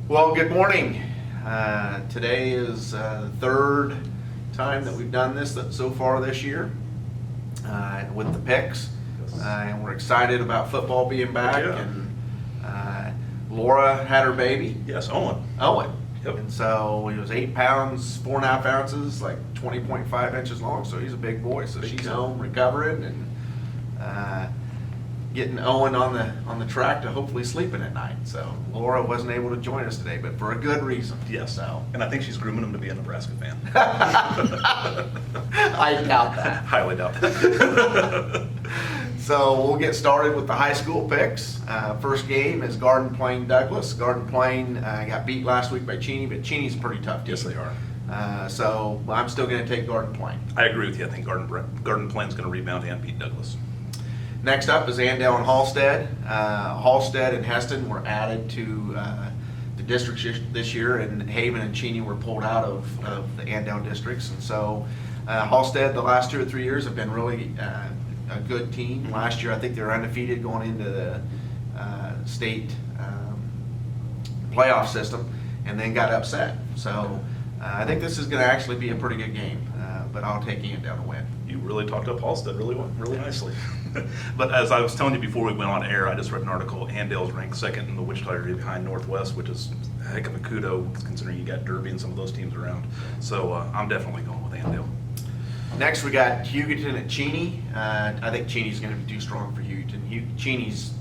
Well, good morning. Today is the third time that we've done this so far this year with the picks. And we're excited about football being back. Yeah. And Laura had her baby. Yes, Owen. Owen. Yep. And so he was 8 pounds, 4.5 ounces, like 20.5 inches long. So he's a big boy. So Big she's kid. home recovering and getting Owen on the track to hopefully sleeping at night. So Laura wasn't able to join us today, but for a good reason. Yes. So And I think she's grooming him to be a Nebraska fan. I doubt that. Highly doubt that. So we'll get started with the high school picks. First game is Garden Plain Douglas. Garden Plain got beat last week by Cheney, but Cheney's a pretty tough team. Yes, they are. So I'm still going to take Garden Plain. I agree with you. I think Garden Plain's going to rebound and beat Douglas. Next up is Andale and Halstead. Halstead and Heston were added to the districts this year, and Haven and Cheney were pulled out of the Andale districts. And so Halstead, the last 2 or 3 years, have been really a good team. Last year, I think they were undefeated going into the state playoff system, and then got upset. So I think this is going to actually be a pretty good game, but I'll take Andale to win. You really talked up Halstead really well, really nicely. But as I was telling you before we went on air, I just read an article. Andale's ranked second in the Wichita area behind Northwest, which is a heck of a kudo considering you got Derby and some of those teams around. So I'm definitely going with Andale. Next, we got Hugoton at Cheney. I think Cheney's going to be too strong for Hugoton. Cheney's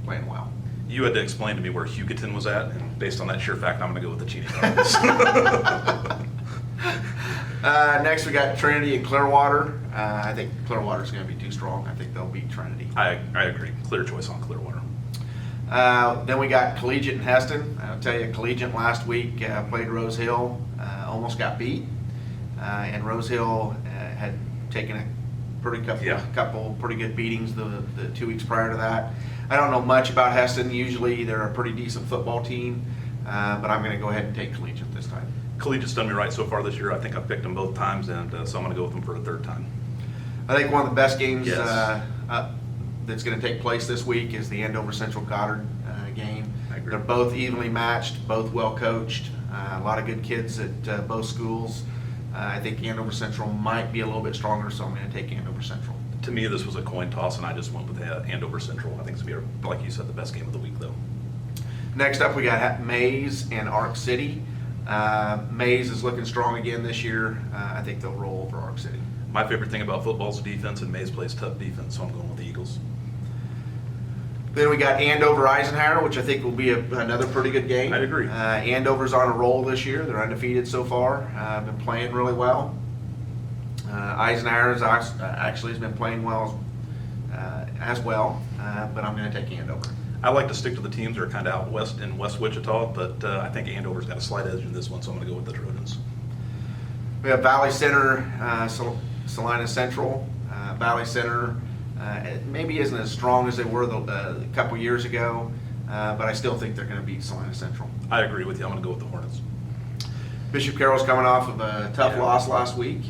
playing well. You had to explain to me where Hugoton was at, and based on that sheer fact, I'm going to go with the Cheney Cardinals. Next, we got Trinity and Clearwater. I think Clearwater's going to be too strong. I think they'll beat Trinity. I agree. Clear choice on Clearwater. Then we got Collegiate and Heston. I'll tell you, Collegiate last week played Rose Hill, almost got beat. And Rose Hill had taken a couple pretty good beatings the 2 weeks prior to that. I don't know much about Heston. Usually they're a pretty decent football team, but I'm going to go ahead and take Collegiate this time. Collegiate's done me right so far this year. I think I've picked them both times, and so I'm going to go with them for a third time. I think one of the best games Yes. that's going to take place this week is the Andover Central Goddard game. I agree. They're both evenly matched, both well coached, a lot of good kids at both schools. I think Andover Central might be a little bit stronger, so I'm going to take Andover Central. To me, this was a coin toss, and I just went with Andover Central. I think it's going to be, like you said, the best game of the week, though. Next up, we got Mays and Arc City. Mays is looking strong again this year. I think they'll roll over Arc City. My favorite thing about football is defense, and Mays plays tough defense, so I'm going with the Eagles. Then we got Andover Eisenhower, which I think will be another pretty good game. I'd agree. Andover's on a roll this year. They're undefeated so far. Been playing really well. Eisenhower's actually has been playing well as well, but I'm going to take Andover. I like to stick to the teams that are kind of out west in West Wichita, but I think Andover's got a slight edge in this one, so I'm going to go with the Trojans. We have Valley Center, Salina Central. Valley Center it maybe isn't as strong as they were a couple years ago, but I still think they're going to beat Salina Central. I agree with you. I'm going to go with the Hornets. Bishop Carroll's coming off of a tough Yeah. loss last week,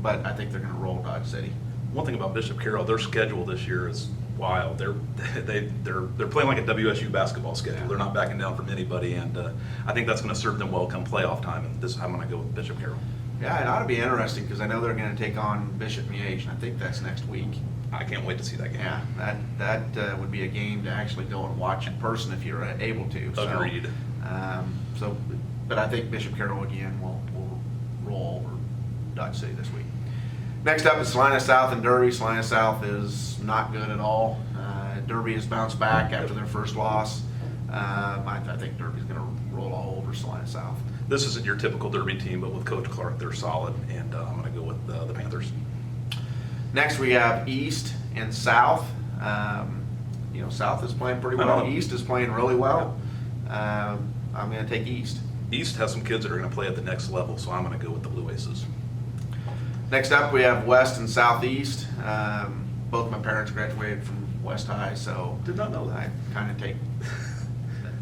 but I think they're going to roll Dodge City. One thing about Bishop Carroll, their schedule this year is wild. They're playing like a WSU basketball schedule. Yeah. They're not backing down from anybody, and I think that's going to serve them well come playoff time. And I'm going to go with Bishop Carroll. Yeah, it ought to be interesting because I know they're going to take on Bishop Miege, and I think that's next week. I can't wait to see that game. Yeah, that would be a game to actually go and watch in person if you're able to. Agreed. But I think Bishop Carroll again will roll over Dodge City this week. Next up is Salina South and Derby. Salina South is not good at all. Derby has bounced back after their first loss. I think Derby's going to roll all over Salina South. This isn't your typical Derby team, but with Coach Clark, they're solid, and I'm going to go with the Panthers. Next, we have East and South. South is playing pretty I well. know. East is playing really well. I'm going to take East. East has some kids that are going to play at the next level, so I'm going to go with the Blue Aces. Next up, we have West and Southeast. Both my parents graduated from West High, so Did not know that. I kind of take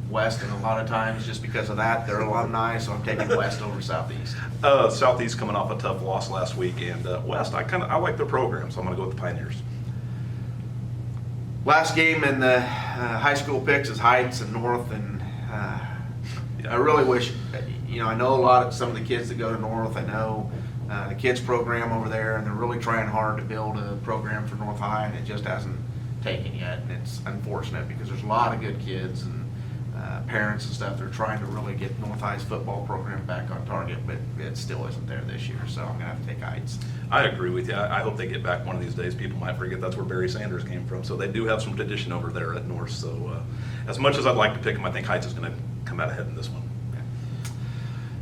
West, and a lot of times just because of that, they're alumni, so I'm taking West over Southeast. Southeast coming off a tough loss last week, and West, I like their program, so I'm going to go with the Pioneers. Last game in the high school picks is Heights and North, and I really wish, I know some of the kids that go to North. I know the kids program over there, and they're really trying hard to build a program for North High, and it just hasn't taken yet. And it's unfortunate because there's a lot of good kids and parents and stuff. They're trying to really get North High's football program back on target, but it still isn't there this year. So I'm gonna have to take Heights. I agree with you. I hope they get back one of these days. People might forget that's where Barry Sanders came from. So they do have some tradition over there at North. So as much as I'd like to pick them, I think Heights is going to come out ahead in this one.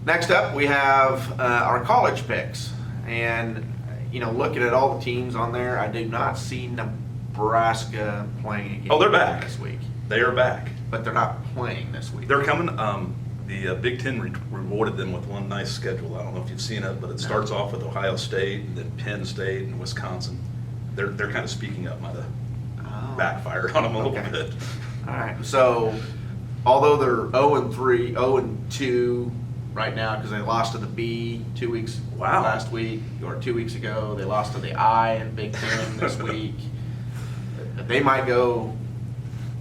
Next up, we have our college picks. And, looking at all the teams on there, I do not see Nebraska playing again. Oh, they're back this week. They are back. But they're not playing this week. They're coming. The Big Ten rewarded them with one nice schedule. I don't know if you've seen it, but it starts off with Ohio State, and then Penn State, and Wisconsin. They're kind of speaking up. Might have backfired on them a little bit. All right. So, although they're 0-3, 0-2 right now because they lost to the B last week, or 2 weeks ago, they lost to the I in Big Ten this week. They might go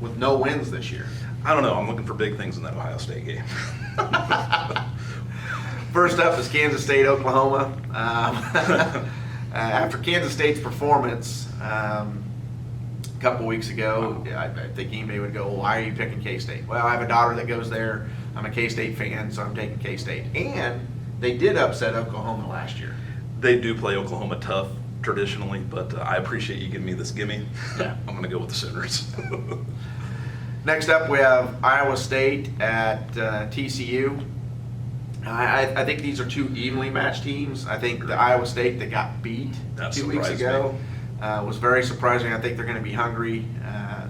with no wins this year. I don't know. I'm looking for big things in that Ohio State game. First up is Kansas State, Oklahoma. After Kansas State's performance a couple weeks ago, I think anybody would go, why are you picking K-State? Well, I have a daughter that goes there. I'm a K-State fan, so I'm taking K-State. And they did upset Oklahoma last year. They do play Oklahoma tough traditionally, but I appreciate you giving me this gimme. Yeah. I'm going to go with the Sooners. Next up, we have Iowa State at TCU. I think these are two evenly matched teams. I think the Iowa State that got beat That 2 weeks surprised ago was very surprising. I think they're going to be hungry,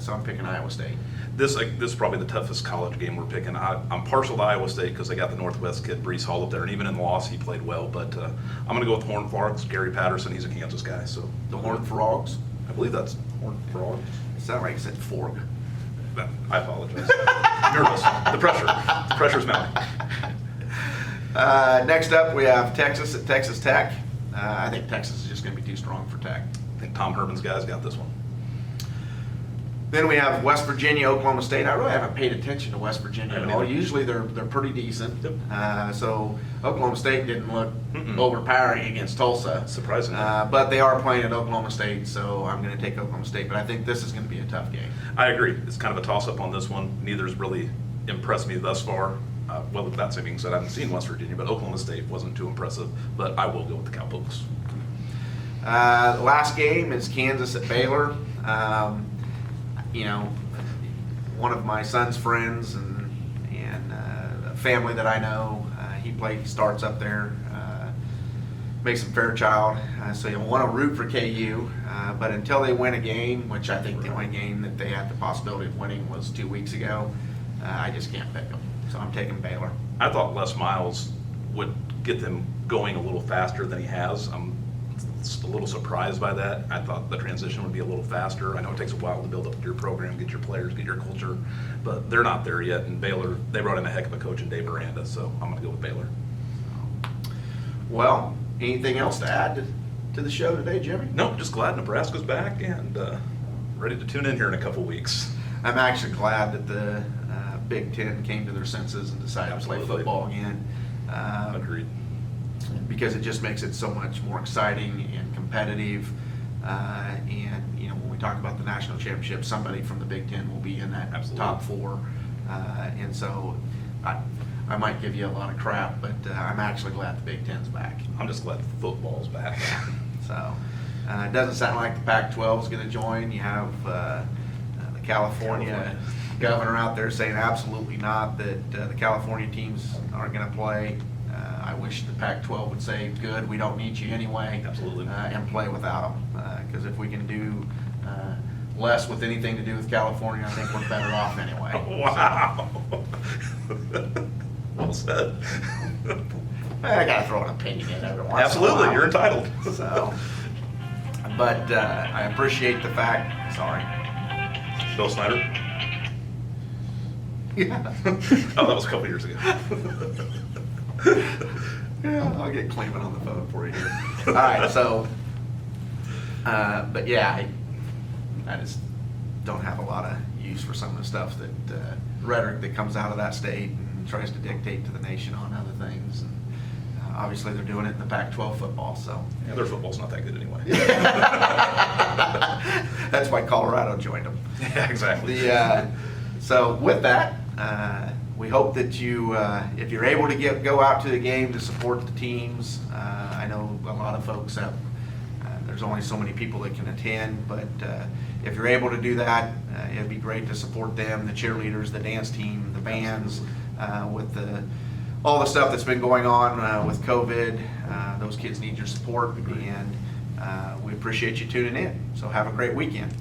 so I'm picking Iowa State. This is probably the toughest college game we're picking. I'm partial to Iowa State because they got the Northwest kid, Brees Hall, up there, and even in loss, he played well. But I'm going to go with Horned Frogs. Gary Patterson, he's a Kansas guy. So The Horned Frogs? I believe that's Horned Frogs. It sounded like you said Forg. I apologize. Nervous. The pressure's mounting. Next up, we have Texas at Texas Tech. I think Texas is just going to be too strong for Tech. I think Tom Herman's guys got this one. Then we have West Virginia, Oklahoma State. I really haven't paid attention to West Virginia at all. either. Usually they're pretty decent. Yep. So Oklahoma State didn't look overpowering against Tulsa. Surprisingly. But they are playing at Oklahoma State, so I'm going to take Oklahoma State. But I think this is going to be a tough game. I agree. It's kind of a toss-up on this one. Neither's really impressed me thus far. Well, that being said, I haven't seen West Virginia, but Oklahoma State wasn't too impressive. But I will go with the Cowpokes. The last game is Kansas at Baylor. One of my son's friends and a family that I know, he starts up there, Mason Fairchild. So you want to root for KU, but until they win a game, which I think the only game that they had the possibility of winning was 2 weeks ago, I just can't pick them. So I'm taking Baylor. I thought Les Miles would get them going a little faster than he has. I'm a little surprised by that. I thought the transition would be a little faster. I know it takes a while to build up your program, get your players, get your culture, but they're not there yet. And Baylor, they brought in a heck of a coach in Dave Aranda, so I'm going to go with Baylor. Well, anything else to add to the show today, Jimmy? No, just glad Nebraska's back and ready to tune in here in a couple weeks. I'm actually glad that the Big Ten came to their senses and decided to play Absolutely. football again. Agreed. Because it just makes it so much more exciting and competitive. When we talk about the national championship, somebody from the Big Ten will be in that Absolutely. top four. And so I might give you a lot of crap, but I'm actually glad the Big Ten's back. I'm just glad football's back. So it doesn't sound like the Pac-12 is going to join. You have the California governor out there saying absolutely not, that the California teams aren't going to play. I wish the Pac-12 would say, good, we don't need you anyway. Absolutely. And play without them. Because if we can do less with anything to do with California, I think we're better off anyway. Wow. Well said. I got to throw an opinion in every once in a Absolutely, while. you're entitled. So, but I appreciate the fact, sorry. Bill Snyder? Yeah. Oh, that was a couple years ago. Yeah, I'll get Clement on the phone for you here. All right, so, but yeah, I just don't have a lot of use for some of the stuff that rhetoric that comes out of that state and tries to dictate to the nation on other things. And obviously, they're doing it in the Pac-12 football, so. Yeah, their football's not that good anyway. That's why Colorado joined them. Yeah, exactly. So with that, we hope that you, if you're able to go out to the game to support the teams. I know a lot of folks have, there's only so many people that can attend, but if you're able to do that, it'd be great to support them, the cheerleaders, the dance team, the bands, with all the stuff that's been going on with COVID. Those kids need your support, and we appreciate you tuning in. So have a great weekend.